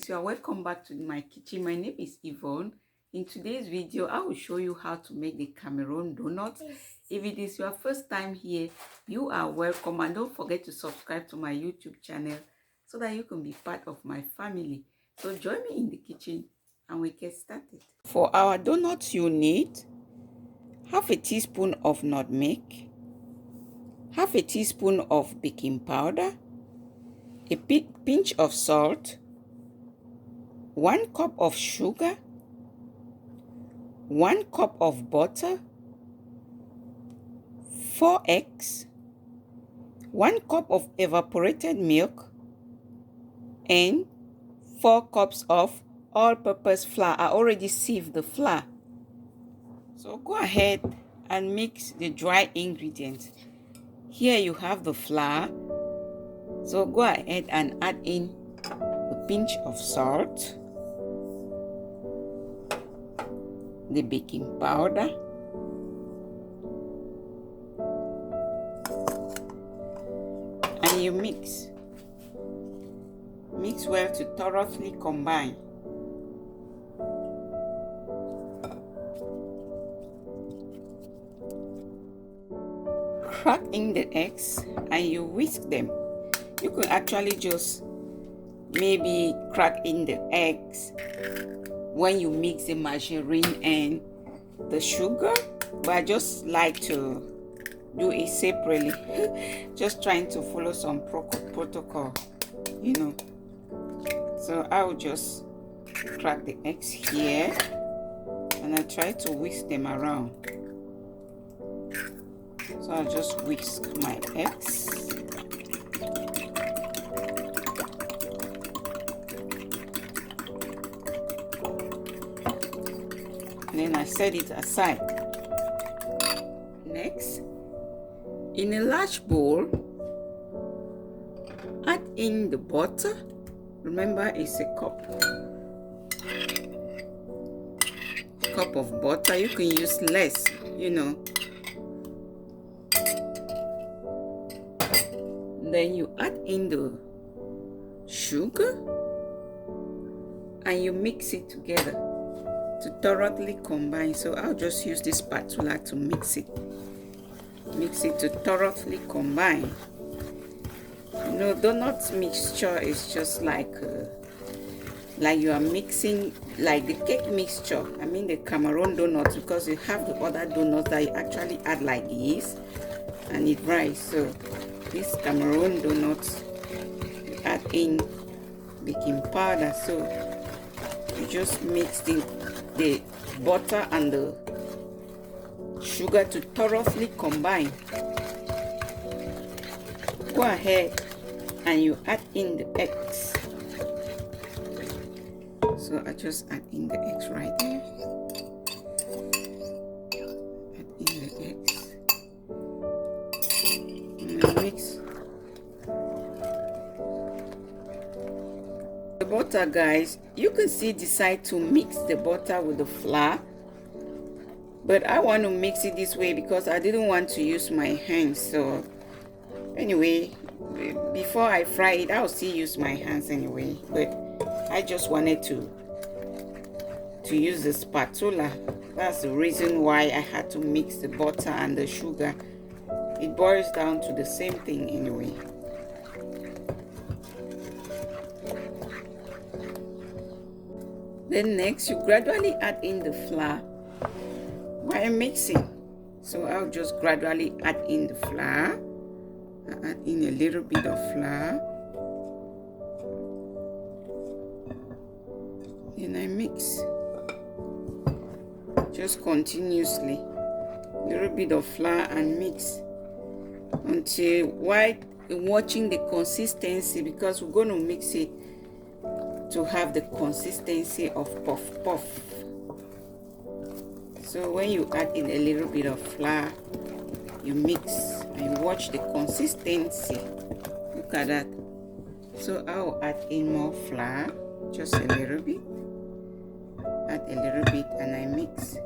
guys, you are welcome back to my kitchen. My name is Yvonne. In today's video I will show you how to make the Cameroon donuts. If it is your first time here, you are welcome, and don't forget to subscribe to my YouTube channel so that you can be part of my family. So join me in the kitchen and we get started. For our donuts you need half a teaspoon of nutmeg, half a teaspoon of baking powder, a pinch of salt, 1 cup of sugar, 1 cup of butter, 4 eggs, 1 cup of evaporated milk, and 4 cups of all-purpose flour. I already sieved the flour. So go ahead and mix the dry ingredients. Here you have the flour. So go ahead and add in a pinch of salt, the baking powder, and you mix well to thoroughly combine. Crack in the eggs and you whisk them. You could actually just maybe crack in the eggs when you mix the margarine and the sugar, but I just like to do it separately. Just trying to follow some protocol, you know. So I will just crack the eggs here and I try to whisk them around. So I'll just whisk my eggs. Then I set it aside. Next, in a large bowl, add in the butter. Remember, it's a cup of butter. You can use less, you know. Then you add in the sugar and you mix it together to thoroughly combine. So I'll just use this spatula to mix it to thoroughly combine. You know, donut mixture is just like you are mixing like the cake mixture. I mean the Cameroon donuts, because you have the other donuts that you actually add like yeast and it rise. So this Cameroon donuts, you add in baking powder. So you just mix the butter and the sugar to thoroughly combine. Go ahead and you add in the eggs. So I just add in the eggs right there. Add in the eggs. And I mix. The butter, guys, you can see decide to mix the butter with the flour. But I want to mix it this way because I didn't want to use my hands. So anyway, before I fry it, I'll still use my hands anyway. But I just wanted to use the spatula. That's the reason why I had to mix the butter and the sugar. It boils down to the same thing anyway. Then next, you gradually add in the flour while mixing. So I'll just gradually add in the flour. I add in a little bit of flour. Then I mix. Just continuously. A little bit of flour and mix. Until while watching the consistency, because we're going to mix it to have the consistency of puff puff. So when you add in a little bit of flour, you mix and you watch the consistency. Look at that. So I'll add in more flour, just a little bit. Add a little bit and I mix.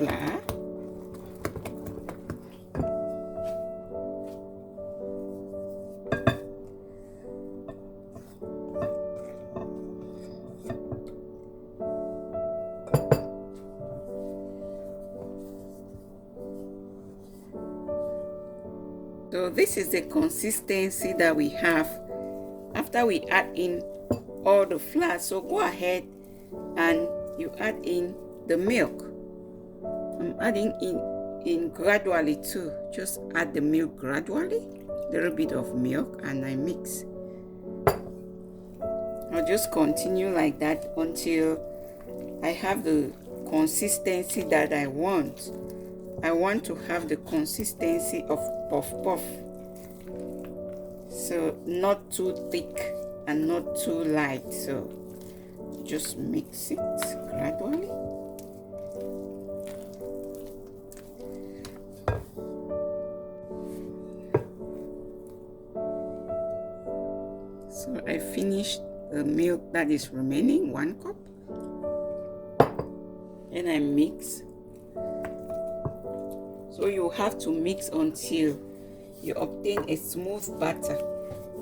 flour. So this is the consistency that we have after we add in all the flour. So go ahead and you add in the milk. I'm adding in gradually too. Just add the milk gradually, a little bit of milk, and I mix. I'll just continue like that until I have the consistency that I want. I want to have the consistency of puff puff. So not too thick and not too light. So just mix it gradually. So I finished the milk that is remaining, 1 cup. And I mix. So you have to mix until you obtain a smooth batter.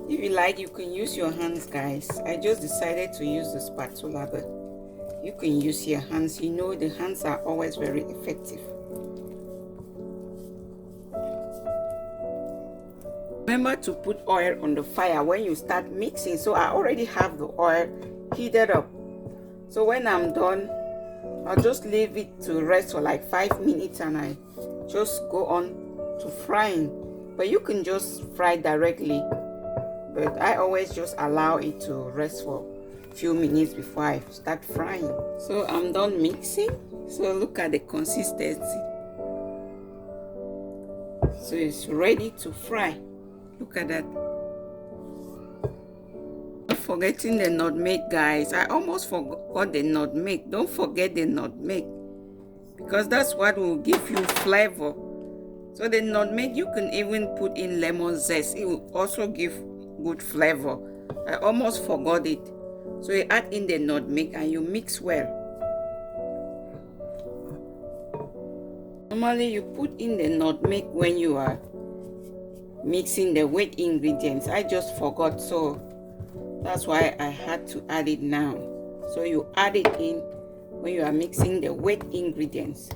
If you like, you can use your hands, guys. I just decided to use the spatula, but you can use your hands. You know, the hands are always very effective. Remember to put oil on the fire when you start mixing. So I already have the oil heated up. So when I'm done, I'll just leave it to rest for like 5 minutes and I just go on to frying. But you can just fry directly, but I always just allow it to rest for a few minutes before I start frying. So I'm done mixing. So look at the consistency. So it's ready to fry. Look at that. Not forgetting the nutmeg, guys. I almost forgot the nutmeg. Don't forget the nutmeg, because that's what will give you flavor. So the nutmeg, you can even put in lemon zest. It will also give good flavor. I almost forgot it. So you add in the nutmeg and you mix well. Normally you put in the nutmeg when you are mixing the wet ingredients. I just forgot, so that's why I had to add it now. So you add it in when you are mixing the wet ingredients.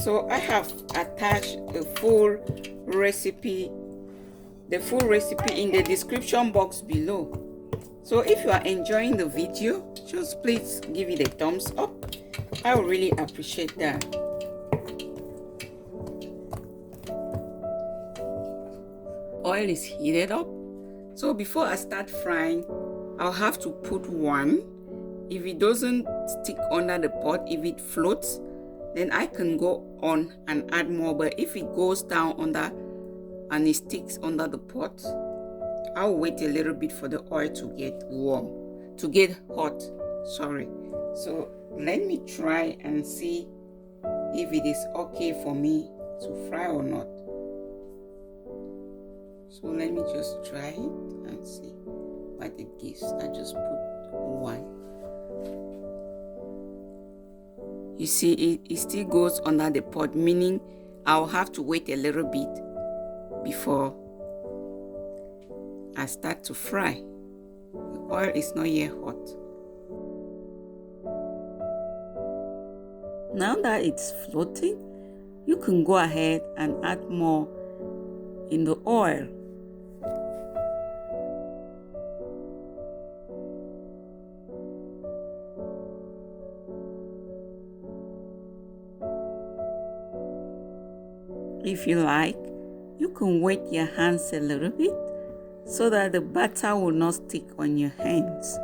So I have attached the full recipe in the description box below. So if you are enjoying the video, just please give it a thumbs up. I would really appreciate that. Oil is heated up. So before I start frying, I'll have to put one. If it doesn't stick under the pot, if it floats, then I can go on and add more. But if it goes down under and it sticks under the pot, I'll wait a little bit for the oil to get warm, to get hot, sorry. So let me try and see if it is okay for me to fry or not. So let me just try it and see what it gives. I just put one. You see, it still goes under the pot, meaning I'll have to wait a little bit before I start to fry. The oil is not yet hot. Now that it's floating, you can go ahead and add more in the oil. If you like, you can wet your hands a little bit so that the butter will not stick on your hands.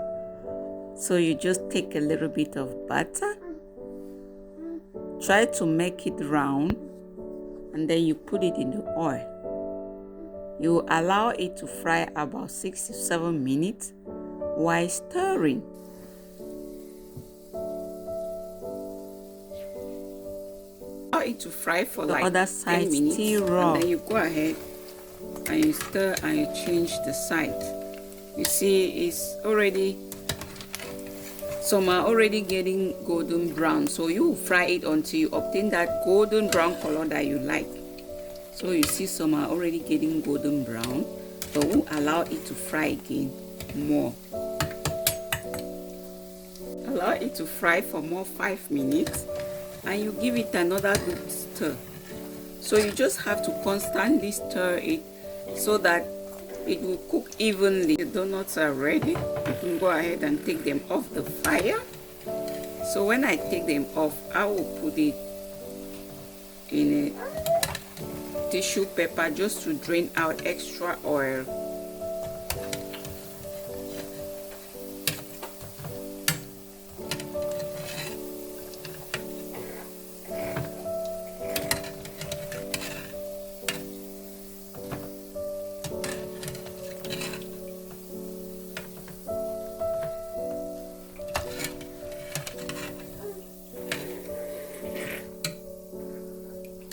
So you just take a little bit of butter, try to make it round, and then you put it in the oil. You allow it to fry about 6 to 7 minutes while stirring. Allow it to fry for the like other side 10 minutes, still raw. And then you go ahead and you stir and you change the side. You see, it's already, some are already getting golden brown, so you fry it until you obtain that golden brown color that you like. So you see some are already getting golden brown, but we'll allow it to fry again more. Allow it to fry for more 5 minutes, and you give it another good stir. So you just have to constantly stir it so that it will cook evenly. The donuts are ready. You can go ahead and take them off the fire. So when I take them off, I will put it in a tissue paper just to drain out extra oil.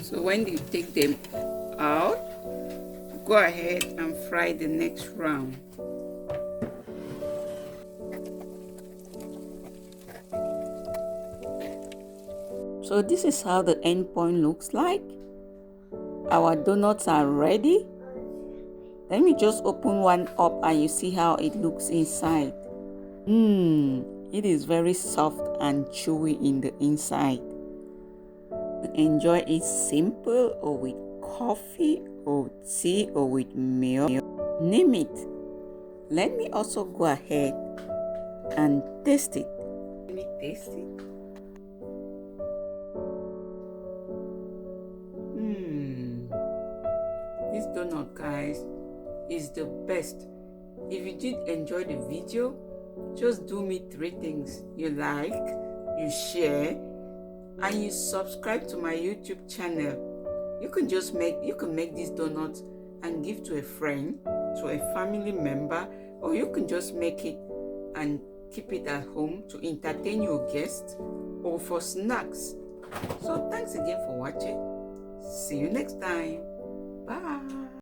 So when you take them out, go ahead and fry the next round. So this is how the end point looks like. Our donuts are ready. Let me just open one up and you see how it looks inside. It is very soft and chewy in the inside. Enjoy it simple or with coffee or tea or with milk, name it. Let me also go ahead and taste it. Let me taste it. This donut, guys, is the best. If you did enjoy the video, just do me 3 things: you like, you share, and you subscribe to my YouTube channel. You can make these donuts and give to a friend, to a family member, or you can just make it and keep it at home to entertain your guests or for snacks. So thanks again for watching. See you next time. Bye.